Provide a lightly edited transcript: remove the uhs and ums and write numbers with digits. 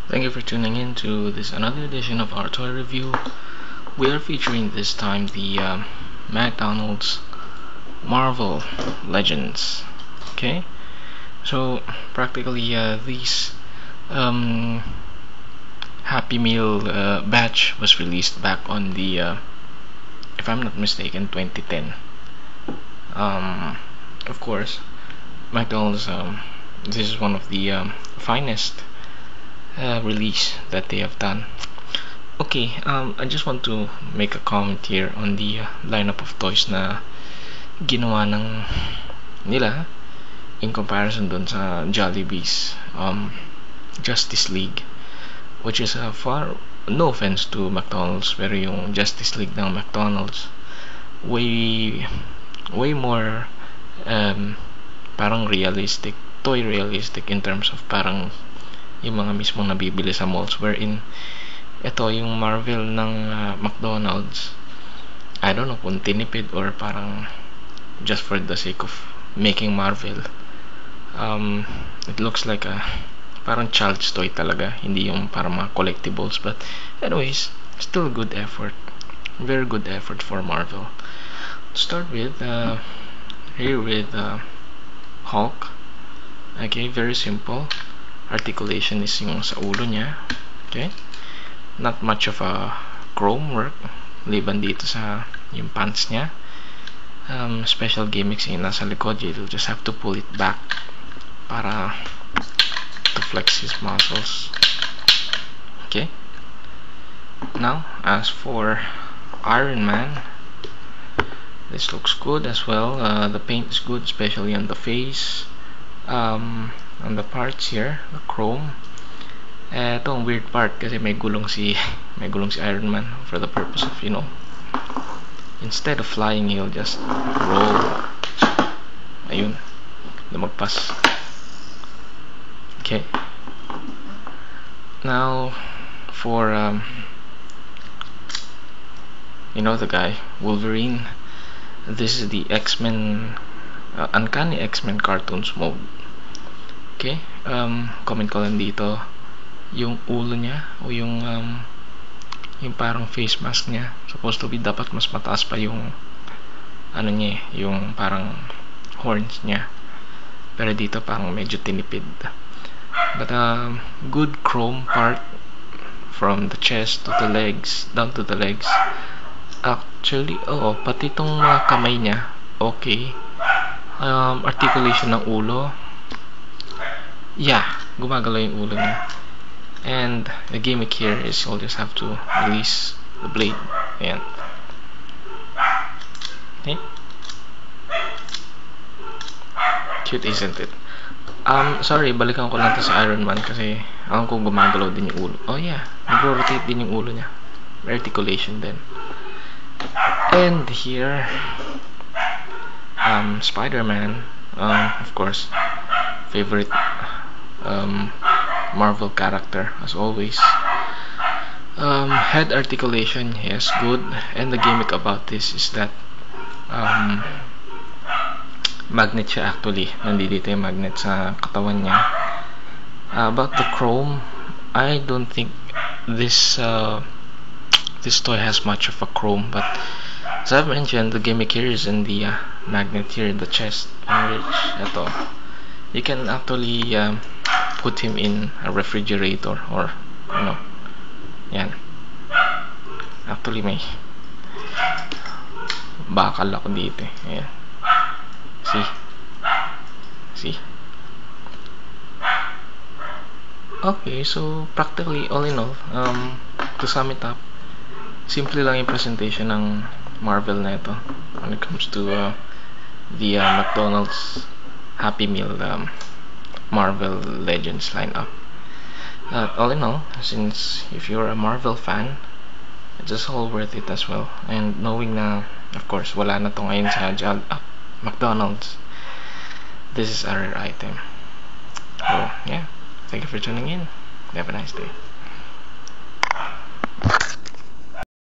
Thank you for tuning in to this another edition of our toy review. We are featuring this time the McDonald's Marvel Legends. Okay, so practically these um, Happy Meal batch was released back on the, if I'm not mistaken, 2010. Of course, McDonald's. This is one of the finest release that they have done. Okay, I just want to make a comment here on the lineup of toys na ginawa ng nila in comparison dun sa Jollibee's Justice League, which is far, no offense to McDonald's, pero yung Justice League ng McDonald's way more parang realistic, toy realistic in terms of parang yung mga mismong nabibili sa malls, wherein ito yung Marvel ng McDonald's, I don't know kung tinipid or parang just for the sake of making Marvel. It looks like a parang child's toy talaga, hindi yung parang mga collectibles, but anyways, still a good effort, very good effort for Marvel. To start with, here with Hulk. Okay, very simple. Articulation is yung sa ulo niya. Okay, not much of a chrome work liban dito sa yung pants niya. Special gimmicks yung nasa likod. You'll just have to pull it back para to flex his muscles. Okay, now as for Iron Man, this looks good as well. The paint is good, especially on the face, on the parts here, the chrome. Ito ang weird part kasi may gulong si Iron Man for the purpose of, you know, instead of flying, he'll just roll. Ayun, lumagpas. Okay, now for you know, the guy Wolverine. This is the X-Men Uncanny X-Men cartoons mode. Okay, comment ko lang dito yung ulo niya o yung parang face mask niya, supposed to be dapat mas mataas pa yung ano niya, yung parang horns niya, pero dito parang medyo tinipid. But good chrome part from the chest to the legs, down to the legs. Actually, pati itong mga kamay niya okay. Articulation ng ulo, yeah, gumagalaw yung ulo niya. And the gimmick here is you'll just have to release the blade. Ayan. Okay, cute, isn't it? Sorry, balikan ko lang to sa Iron Man kasi ako kung gumagalaw din yung ulo. Oh yeah, nag-rotate din yung ulo niya. Articulation din. And here, Spider-Man, of course, favorite Marvel character as always. Head articulation, yes, good. And the gimmick about this is that magnet siya actually. Nandito yung magnet sa katawan niya. About the chrome, I don't think this toy has much of a chrome, but as I've mentioned, the gimmick here is in the magnet here in the chest, in which ito, you can actually put him in a refrigerator or, you know, yan. Actually may bakal ako dito eh. Ayan. See? Okay, so practically all in all, to sum it up, simple lang yung presentation ng Marvel na ito when it comes to the McDonald's Happy Meal Marvel Legends lineup. All in all, since if you're a Marvel fan, it's just all worth it as well. And knowing na, of course, wala na to ngayon sa McDonald's, this is a rare item. So yeah, thank you for tuning in. Have a nice day.